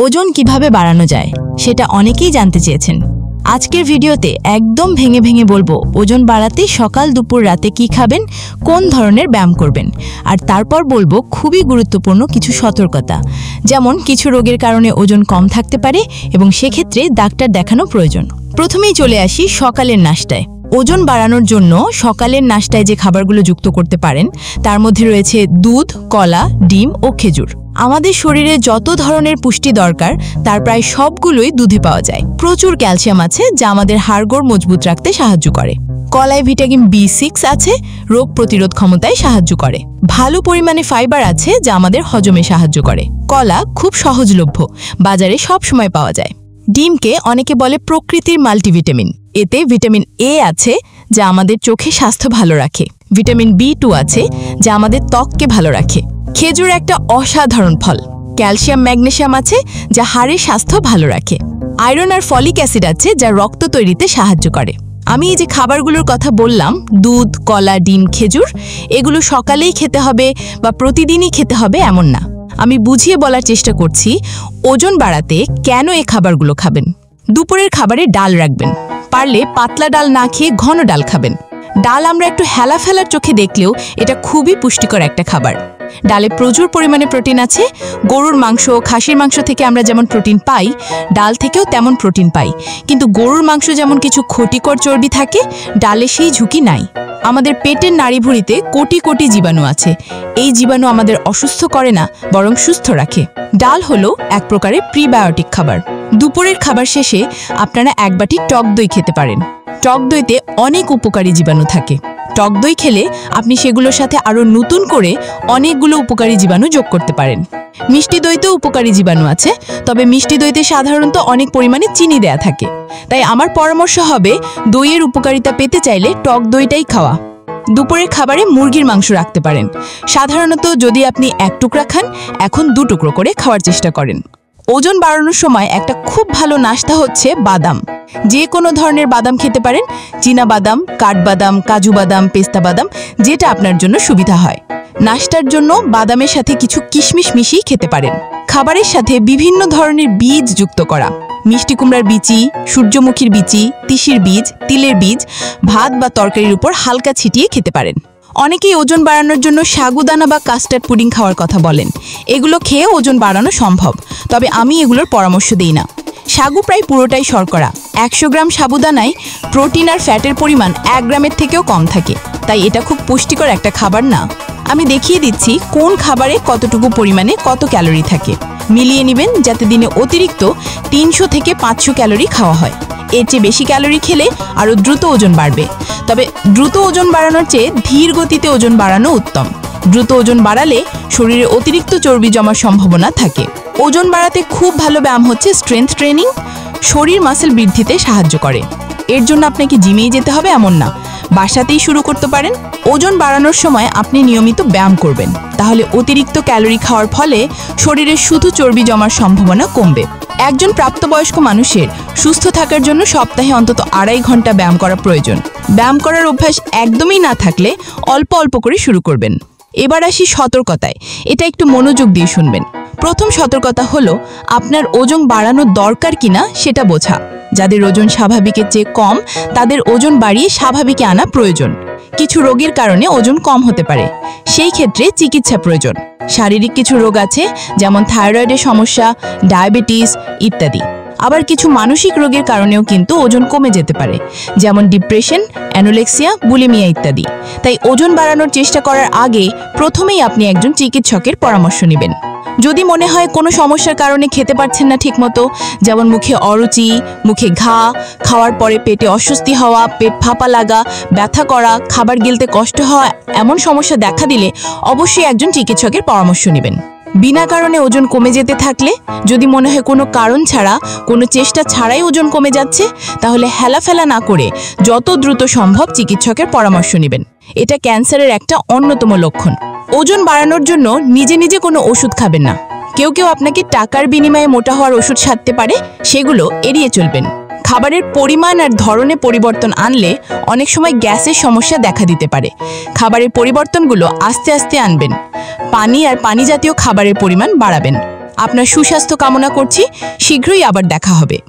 ওজন কিভাবে বাড়ানো যায় সেটা অনেকেই জানতে চেয়েছেন। আজকের ভিডিওতে একদম ভেঙে ভেঙে বলবো ওজন বাড়াতে সকাল দুপুর রাতে কি খাবেন, কোন ধরনের ব্যায়াম করবেন, আর তারপর বলবো খুবই গুরুত্বপূর্ণ কিছু সতর্কতা, যেমন কিছু রোগের কারণে ওজন কম থাকতে পারে এবং সেক্ষেত্রে ডাক্তার দেখানো প্রয়োজন। প্রথমেই চলে আসি সকালের নাস্তায়। ওজন বাড়ানোর জন্য সকালের নাস্তায় যে খাবারগুলো যুক্ত করতে পারেন তার মধ্যে রয়েছে দুধ, কলা, ডিম ও খেজুর। আমাদের শরীরে যত ধরনের পুষ্টি দরকার তার প্রায় সবগুলোই দুধে পাওয়া যায়। প্রচুর ক্যালসিয়াম আছে যা আমাদের হাড়গোড় মজবুত রাখতে সাহায্য করে। কলায় ভিটামিন B6 আছে, রোগ প্রতিরোধ ক্ষমতায় সাহায্য করে। ভালো পরিমাণে ফাইবার আছে যা আমাদের হজমে সাহায্য করে। কলা খুব সহজলভ্য, বাজারে সব সময় পাওয়া যায়। ডিমকে অনেকে বলে প্রকৃতির মাল্টিভিটামিন। এতে ভিটামিন A আছে যা আমাদের চোখে স্বাস্থ্য ভালো রাখে। ভিটামিন B2 আছে যা আমাদের ত্বককে ভালো রাখে। খেজুর একটা অসাধারণ ফল। ক্যালসিয়াম, ম্যাগনেসিয়াম আছে যা হাড়ের স্বাস্থ্য ভালো রাখে। আয়রন আর ফলিক অ্যাসিড আছে যা রক্ত তৈরিতে সাহায্য করে। আমি এই যে খাবারগুলোর কথা বললাম, দুধ, কলা, ডিম, খেজুর, এগুলো সকালেই খেতে হবে বা প্রতিদিনই খেতে হবে এমন না। আমি বুঝিয়ে বলার চেষ্টা করছি ওজন বাড়াতে কেন এই খাবারগুলো খাবেন। দুপুরের খাবারে ডাল রাখবেন, পারলে পাতলা ডাল না খেয়ে ঘন ডাল খাবেন। ডাল আমরা একটু হেলা ফেলার চোখে দেখলেও এটা খুবই পুষ্টিকর একটা খাবার। ডালে প্রচুর পরিমাণে প্রোটিন আছে। গরুর মাংস, খাসির মাংস থেকে আমরা যেমন প্রোটিন পাই, ডাল থেকেও তেমন প্রোটিন পাই। কিন্তু গরুর মাংস যেমন কিছু ক্ষতিকর চর্বি থাকে, ডালে সেই ঝুঁকি নাই। আমাদের পেটের নাড়িভুঁড়িতে কোটি কোটি জীবাণু আছে। এই জীবাণু আমাদের অসুস্থ করে না, বরং সুস্থ রাখে। ডাল হলো এক প্রকারের প্রিবায়োটিক খাবার। দুপুরের খাবার শেষে আপনারা এক বাটি টক দই খেতে পারেন। টক দইতে অনেক উপকারী জীবাণু থাকে। টক দই খেলে আপনি সেগুলোর সাথে আরও নতুন করে অনেকগুলো উপকারী জীবাণু যোগ করতে পারেন। মিষ্টি দইতেও উপকারী জীবাণু আছে, তবে মিষ্টি দইতে সাধারণত অনেক পরিমাণে চিনি দেয়া থাকে। তাই আমার পরামর্শ হবে দইয়ের উপকারিতা পেতে চাইলে টক দইটাই খাওয়া। দুপুরের খাবারে মুরগির মাংস রাখতে পারেন। সাধারণত যদি আপনি এক টুকরা খান, এখন 2 টুকরো করে খাওয়ার চেষ্টা করেন। ওজন বাড়ানোর সময় একটা খুব ভালো নাস্তা হচ্ছে বাদাম। যে কোনো ধরনের বাদাম খেতে পারেন, চীনা বাদাম, কাঠবাদাম, কাজু বাদাম, পেস্তা বাদাম, যেটা আপনার জন্য সুবিধা হয়। নাস্তার জন্য বাদামের সাথে কিছু কিশমিশ মিশিয়ে খেতে পারেন। খাবারের সাথে বিভিন্ন ধরনের বীজ যুক্ত করা, মিষ্টি কুমড়ার বিচি, সূর্যমুখীর বিচি, তিসির বীজ, তিলের বীজ ভাত বা তরকারির উপর হালকা ছিটিয়ে খেতে পারেন। অনেকেই ওজন বাড়ানোর জন্য সাগুদানা বা কাস্টার্ড পুডিং খাওয়ার কথা বলেন। এগুলো খেয়ে ওজন বাড়ানো সম্ভব, তবে আমি এগুলোর পরামর্শ দিই না। সাগু প্রায় পুরোটাই শর্করা। 100 গ্রাম সাবুদানায় প্রোটিন আর ফ্যাটের পরিমাণ 1 গ্রামের থেকেও কম থাকে, তাই এটা খুব পুষ্টিকর একটা খাবার না। আমি দেখিয়ে দিচ্ছি কোন খাবারে কতটুকু পরিমাণে কত ক্যালোরি থাকে। মিলিয়ে নেবেন যাতে দিনে অতিরিক্ত 300 থেকে 500 ক্যালোরি খাওয়া হয়। এর চেয়ে বেশি ক্যালোরি খেলে আরও দ্রুত ওজন বাড়বে। তবে দ্রুত ওজন বাড়ানোর চেয়ে ধীর গতিতে ওজন বাড়ানো উত্তম। দ্রুত ওজন বাড়ালে শরীরে অতিরিক্ত চর্বি জমার সম্ভাবনা থাকে। ওজন বাড়াতে খুব ভালো ব্যায়াম হচ্ছে স্ট্রেংথ ট্রেনিং। শরীর মাসেল বৃদ্ধিতে সাহায্য করে। এর জন্য আপনাকে জিমেই যেতে হবে এমন না, বাসাতেই শুরু করতে পারেন। ওজন বাড়ানোর সময় আপনি নিয়মিত ব্যায়াম করবেন, তাহলে অতিরিক্ত ক্যালোরি খাওয়ার ফলে শরীরে শুধু চর্বি জমার সম্ভাবনা কমবে। একজন প্রাপ্তবয়স্ক মানুষের সুস্থ থাকার জন্য সপ্তাহে অন্তত 2.5 ঘন্টা ব্যায়াম করা প্রয়োজন। ব্যায়াম করার অভ্যাস একদমই না থাকলে অল্প অল্প করে শুরু করবেন। এবার আসি সতর্কতায়, এটা একটু মনোযোগ দিয়ে শুনবেন। প্রথম সতর্কতা হলো আপনার ওজন বাড়ানোর দরকার কিনা সেটা বোঝা। যাদের ওজন স্বাভাবিকের চেয়ে কম, তাদের ওজন বাড়িয়ে স্বাভাবিকে আনা প্রয়োজন। কিছু রোগের কারণে ওজন কম হতে পারে, সেই ক্ষেত্রে চিকিৎসা প্রয়োজন। শারীরিক কিছু রোগ আছে, যেমন থাইরয়েডের সমস্যা, ডায়াবেটিস ইত্যাদি। আবার কিছু মানসিক রোগের কারণেও কিন্তু ওজন কমে যেতে পারে, যেমন ডিপ্রেশন, অ্যানোরেক্সিয়া, বুলিমিয়া ইত্যাদি। তাই ওজন বাড়ানোর চেষ্টা করার আগে প্রথমেই আপনি একজন চিকিৎসকের পরামর্শ নেবেন। যদি মনে হয় কোনো সমস্যার কারণে খেতে পারছেন না ঠিকমতো, যেমন মুখে অরুচি, মুখে ঘা, খাওয়ার পরে পেটে অস্বস্তি হওয়া, পেট ফাঁপা লাগা, ব্যথা করা, খাবার গিলতে কষ্ট হওয়া, এমন সমস্যা দেখা দিলে অবশ্যই একজন চিকিৎসকের পরামর্শ নেবেন। বিনা কারণে ওজন কমে যেতে থাকলে, যদি মনে হয় কোনো কারণ ছাড়া, কোনো চেষ্টা ছাড়াই ওজন কমে যাচ্ছে, তাহলে হেলাফেলা না করে যত দ্রুত সম্ভব চিকিৎসকের পরামর্শ নেবেন। এটা ক্যান্সারের একটা অন্যতম লক্ষণ। ওজন বাড়ানোর জন্য নিজে নিজে কোনো ওষুধ খাবেন না। কেউ কেউ আপনাকে টাকার বিনিময়ে মোটা হওয়ার ওষুধ সাধতে পারে, সেগুলো এড়িয়ে চলবেন। খাবারের পরিমাণ আর ধরনে পরিবর্তন আনলে অনেক সময় গ্যাসের সমস্যা দেখা দিতে পারে। খাবারের পরিবর্তনগুলো আস্তে আস্তে আনবেন। পানি আর পানি জাতীয় খাবারের পরিমাণ বাড়াবেন। আপনার সুস্বাস্থ্য কামনা করছি। শীঘ্রই আবার দেখা হবে।